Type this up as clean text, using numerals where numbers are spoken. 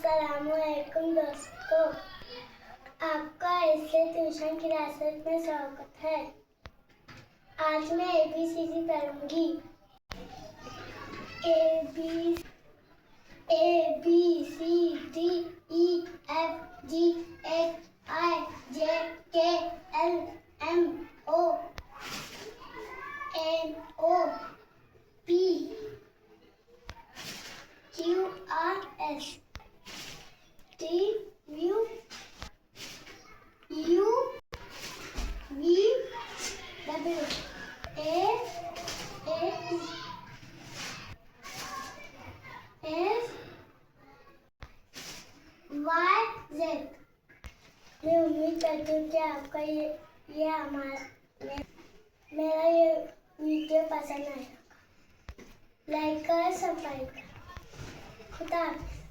अस्सलामुअलैकुम दोस्तों, आपका इससे ट्यूशन की क्लासेस में स्वागत है। आज मैं ABCD पढ़ूंगी। ABCDEFGHIJKLMNOPQRS TUVWXYZ। मैं उम्मीद करती हूँ कि आपका ये मेरा ये वीडियो पसंद आएगा। लाइक करें, सब्सक्राइब करें। खुदा हाफिज़।